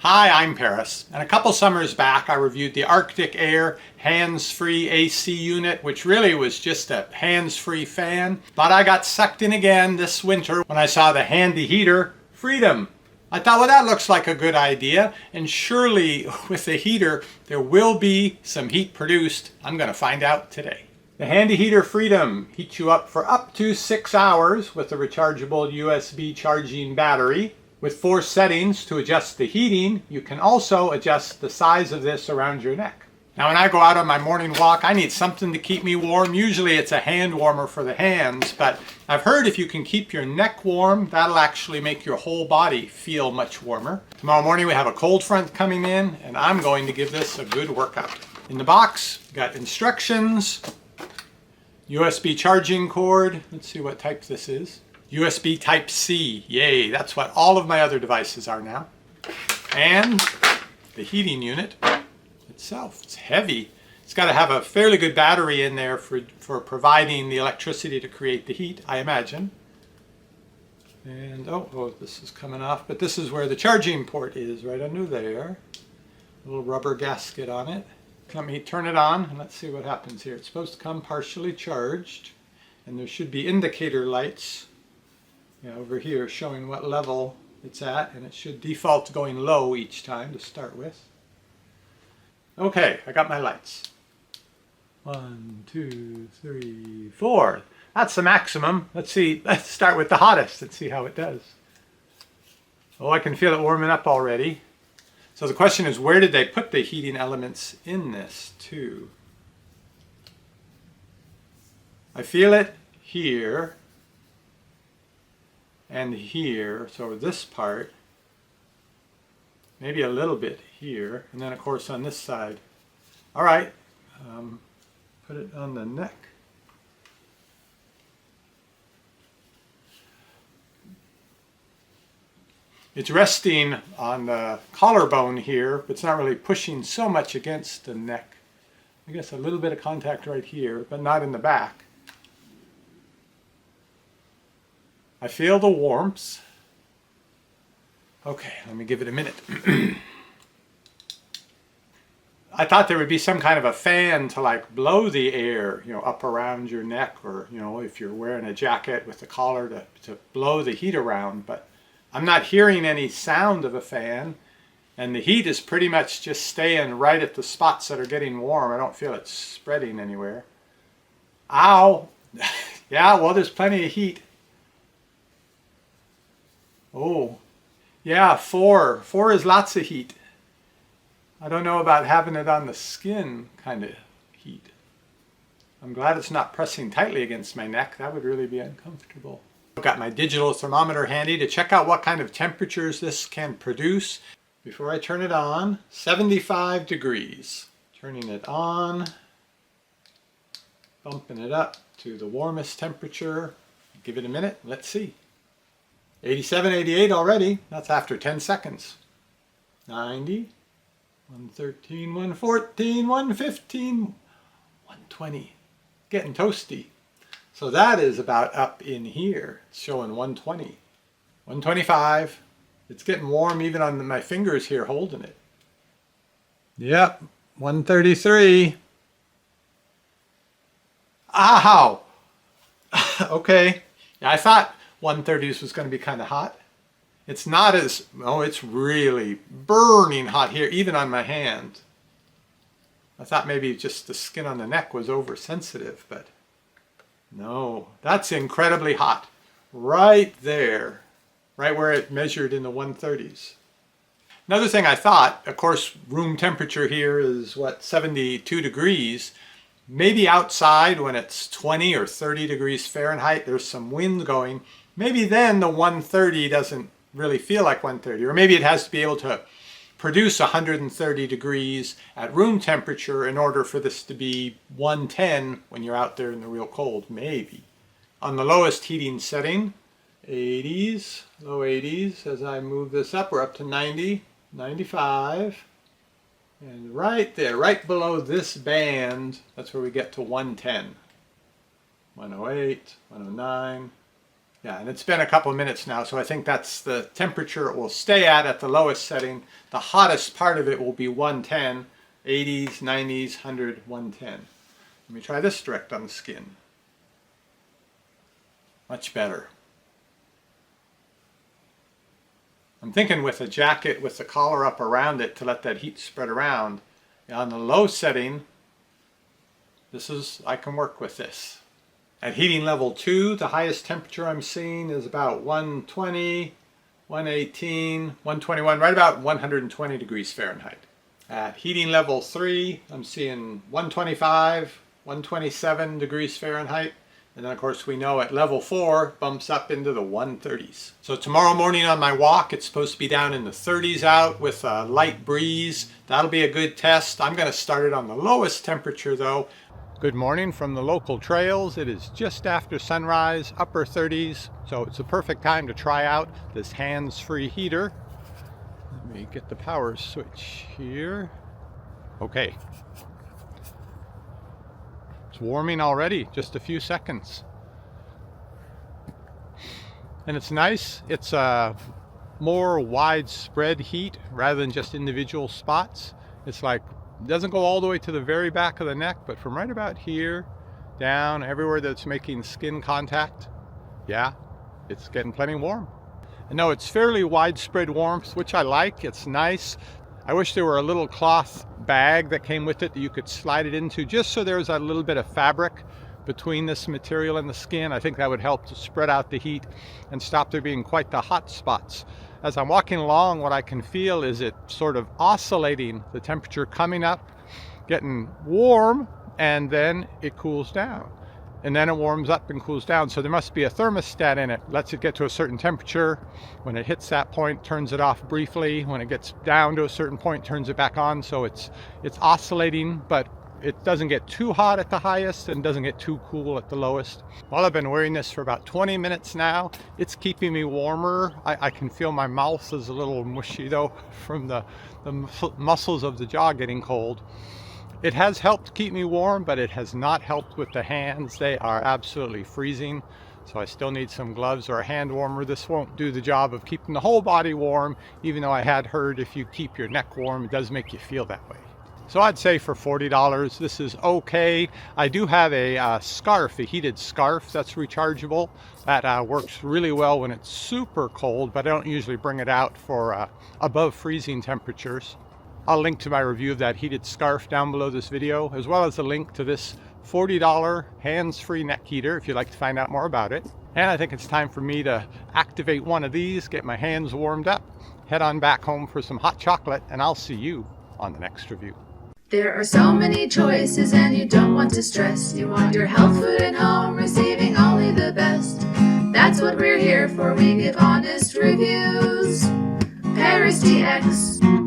Hi, I'm Paris, and a couple summers back I reviewed the Arctic Air hands-free AC unit, which really was just a hands-free fan. But I got sucked in again this winter when I saw the handy heater Freedom. I thought, well, that looks like a good idea, and surely with the heater there will be some heat produced. I'm going to find out today. The handy heater Freedom heats you up for up to 6 hours with a rechargeable USB charging battery. With 4 settings to adjust the heating, you can also adjust the size of this around your neck. Now when I go out on my morning walk, I need something to keep me warm. Usually it's a hand warmer for the hands, but I've heard if you can keep your neck warm, that'll actually make your whole body feel much warmer. Tomorrow morning we have a cold front coming in, and I'm going to give this a good workout. In the box, we've got instructions, USB charging cord. Let's see what type this is. USB Type-C, yay, that's what all of my other devices are now. And the heating unit itself, it's heavy. It's got to have a fairly good battery in there for providing the electricity to create the heat, I imagine. And, oh, this is coming off, but this is where the charging port is, right under there. A little rubber gasket on it. Let me turn it on and let's see what happens here. It's supposed to come partially charged, and there should be indicator lights over here showing what level it's at, and it should default to going low each time to start with. Okay, I got my lights. 1, 2, 3, 4. That's the maximum. Let's see, let's start with the hottest and see how it does. Oh, I can feel it warming up already. So the question is, where did they put the heating elements in this too? I feel it here and here, so this part, maybe a little bit here, and then of course on this side. All right, put it on the neck. It's resting on the collarbone here, but it's not really pushing so much against the neck. I guess a little bit of contact right here, but not in the back. I feel the warmth. Okay, let me give it a minute. I thought there would be some kind of a fan to like blow the air, up around your neck, or, if you're wearing a jacket with the collar to blow the heat around, but I'm not hearing any sound of a fan, and the heat is pretty much just staying right at the spots that are getting warm. I don't feel it spreading anywhere. Ow! Yeah, well, there's plenty of heat. Oh, yeah, 4. 4 is lots of heat. I don't know about having it on the skin kind of heat. I'm glad it's not pressing tightly against my neck. That would really be uncomfortable. I've got my digital thermometer handy to check out what kind of temperatures this can produce. Before I turn it on, 75 degrees. Turning it on, bumping it up to the warmest temperature. Give it a minute, let's see. 87, 88 already. That's after 10 seconds. 90, 113, 114, 115, 120. Getting toasty. So that is about up in here. It's showing 120. 125. It's getting warm even on my fingers here holding it. Yep, 133. Ow! Okay. Yeah, I thought 130s was going to be kind of hot. It's not as, it's really burning hot here, even on my hand. I thought maybe just the skin on the neck was oversensitive, but no, that's incredibly hot. Right there, right where it measured in the 130s. Another thing I thought, of course, room temperature here is 72 degrees. Maybe outside when it's 20 or 30 degrees Fahrenheit, there's some wind going. Maybe then the 130 doesn't really feel like 130, or maybe it has to be able to produce 130 degrees at room temperature in order for this to be 110 when you're out there in the real cold, maybe. On the lowest heating setting, 80s, low 80s, as I move this up, we're up to 90, 95, and right there, right below this band, that's where we get to 110. 108, 109, Yeah, and it's been a couple of minutes now, so I think that's the temperature it will stay at the lowest setting. The hottest part of it will be 110, 80s, 90s, 100, 110. Let me try this direct on the skin. Much better. I'm thinking with a jacket with the collar up around it to let that heat spread around. On the low setting, I can work with this. At heating level 2, the highest temperature I'm seeing is about 120, 118, 121, right about 120 degrees Fahrenheit. At heating level 3, I'm seeing 125, 127 degrees Fahrenheit. And then of course we know at level 4 bumps up into the 130s. So tomorrow morning on my walk, it's supposed to be down in the 30s out with a light breeze. That'll be a good test. I'm going to start it on the lowest temperature though. Good morning from the local trails. It is just after sunrise, upper 30s. So it's a perfect time to try out this hands-free heater. Let me get the power switch here. Okay. Warming already, just a few seconds. And it's nice. It's a more widespread heat rather than just individual spots. It's like, it doesn't go all the way to the very back of the neck, but from right about here down everywhere that's making skin contact, yeah, it's getting plenty warm. And no, it's fairly widespread warmth, which I like. It's nice. I wish there were a little cloth bag that came with it that you could slide it into, just so there's a little bit of fabric between this material and the skin. I think that would help to spread out the heat and stop there being quite the hot spots. As I'm walking along, what I can feel is it sort of oscillating, the temperature coming up, getting warm, and then it cools down. And then it warms up and cools down. So there must be a thermostat in it. Lets it get to a certain temperature. When it hits that point, turns it off briefly. When it gets down to a certain point, turns it back on. So it's oscillating, but it doesn't get too hot at the highest and doesn't get too cool at the lowest. Well, I've been wearing this for about 20 minutes now. It's keeping me warmer. I can feel my mouth is a little mushy though from the muscles of the jaw getting cold. It has helped keep me warm, but it has not helped with the hands. They are absolutely freezing. So I still need some gloves or a hand warmer. This won't do the job of keeping the whole body warm, even though I had heard if you keep your neck warm, it does make you feel that way. So I'd say for $40, this is okay. I do have a scarf, a heated scarf that's rechargeable. That works really well when it's super cold, but I don't usually bring it out for above freezing temperatures. I'll link to my review of that heated scarf down below this video, as well as a link to this $40 hands-free neck heater if you'd like to find out more about it. And I think it's time for me to activate one of these, get my hands warmed up, head on back home for some hot chocolate, and I'll see you on the next review. There are so many choices and you don't want to stress. You want your health food at home, receiving only the best. That's what we're here for, we give honest reviews. Paris DX.